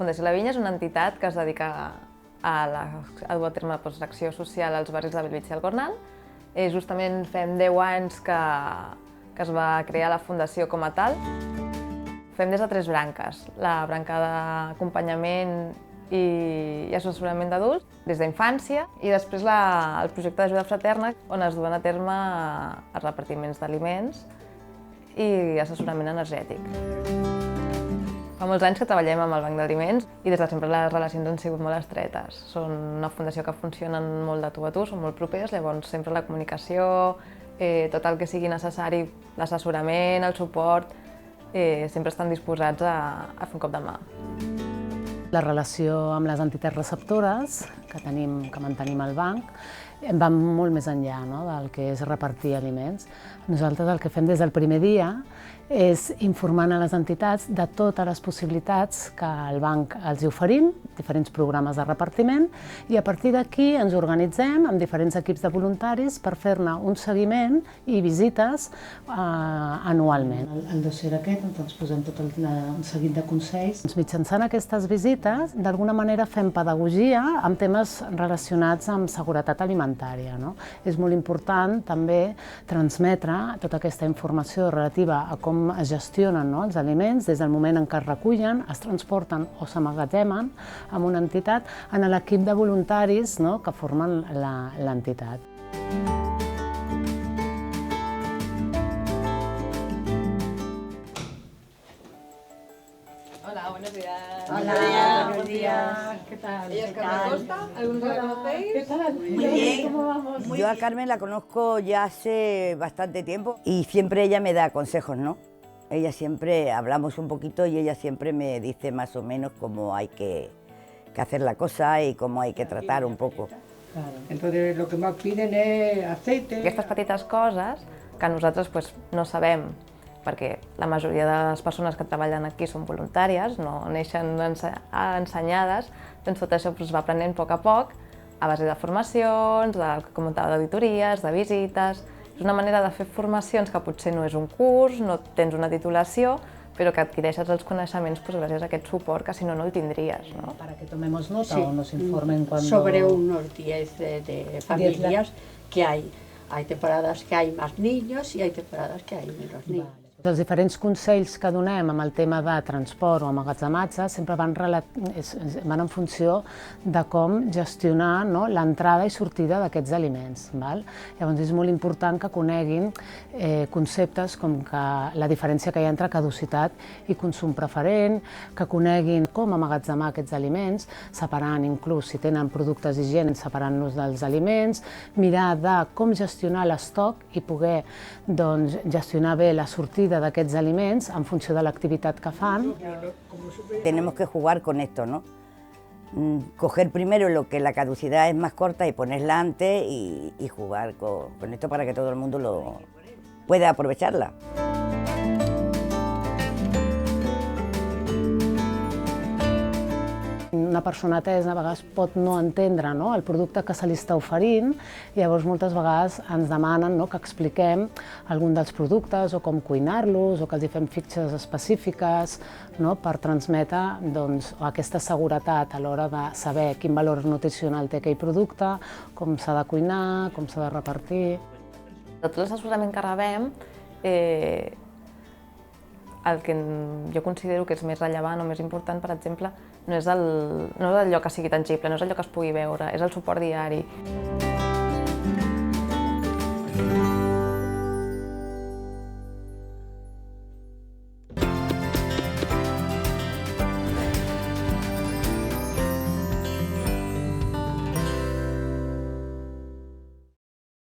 Fundació La Vinya és una entitat que es dedica a dur a terme l'acció social als barris de Bellvitge i el Gornal. Justament fem 10 anys que es va crear la Fundació com a tal. Fem des de 3 branques, la branca d'acompanyament i assessorament d'adults, des d'infància, i després el projecte d'ajuda fraterna, on es duen a terme els repartiments d'aliments i assessorament energètic. Fa molts anys que treballem amb el Banc d'Aliments i des de sempre les relacions han sigut molt estretes. Són una fundació que funciona molt de tu a tu, són molt propers, llavors sempre la comunicació, tot el que sigui necessari, l'assessorament, el suport, sempre estan disposats a fer un cop de mà. La relació amb les entitats receptores que mantenim al banc va molt més enllà del que és repartir aliments. Nosaltres el que fem des del primer dia és informar a les entitats de totes les possibilitats que el banc els oferim, diferents programes de repartiment, i a partir d'aquí ens organitzem amb diferents equips de voluntaris per fer-ne un seguiment i visites anualment. El dossier aquest on ens posem tot un seguit de consells. Mitjançant aquestes visites, d'alguna manera fem pedagogia amb temes relacionats amb seguretat alimentària. És molt important també transmetre tota aquesta informació relativa a com es gestionen els aliments des del moment en què es recullen, es transporten o s'emmagatzemen en una entitat en l'equip de voluntaris que formen l'entitat. Hola, buenos días. Hola, buenos días. ¿Qué tal? Ella es Carmen Costa, ¿algunos la conocéis? ¿Qué tal? Muy bien. ¿Cómo vamos? Yo a Carmen la conozco ya hace bastante tiempo y siempre ella me da consejos, ¿no? Ella siempre, hablamos un poquito y ella siempre me dice más o menos cómo hay que hacer la cosa y cómo hay que tratar un poco. Entonces lo que más piden es aceite. Aquestes petites coses que nosaltres no sabem, perquè la majoria de les persones que treballen aquí són voluntàries, no neixen ensenyades, doncs tot això es va aprenent a poc, a base de formacions, d'auditories, de visites. És una manera de fer formacions que potser no és un curs, no tens una titulació, però que adquireixes els coneixements gràcies a aquest suport que si no, no el tindries. Para que tomemos nota o nos informen cuando... Sobre unos 10 de familias que hay. Hay temporadas que hay más niños y hay temporadas que hay menos niños. Els diferents consells que donem amb el tema de transport o emmagatzematge sempre van en funció de com gestionar l'entrada i sortida d'aquests aliments. Llavors és molt important que coneguin conceptes com la diferència que hi ha entre caducitat i consum preferent, que coneguin com emmagatzemar aquests aliments, separant inclús si tenen productes higiènics, separant-los dels aliments, mirar de com gestionar l'estoc i poder gestionar bé la sortida d'aquests aliments en funció de l'activitat que fan. Tenemos que jugar con esto, ¿no? Coger primero lo que la caducidad es más corta y ponerla antes y jugar con esto para que todo el mundo pueda aprovecharla. Una persona atesa a vegades pot no entendre el producte que se li està oferint i llavors moltes vegades ens demanen que expliquem algun dels productes o com cuinar-los o que els fem fitxes específiques per transmetre aquesta seguretat a l'hora de saber quin valor nutricional té aquell producte, com s'ha de cuinar, com s'ha de repartir. De tot l'assessorament que rebem, el que jo considero que és més rellevant o més important, per exemple, no és allò que sigui tangible, no és allò que es pugui veure, és el suport diari.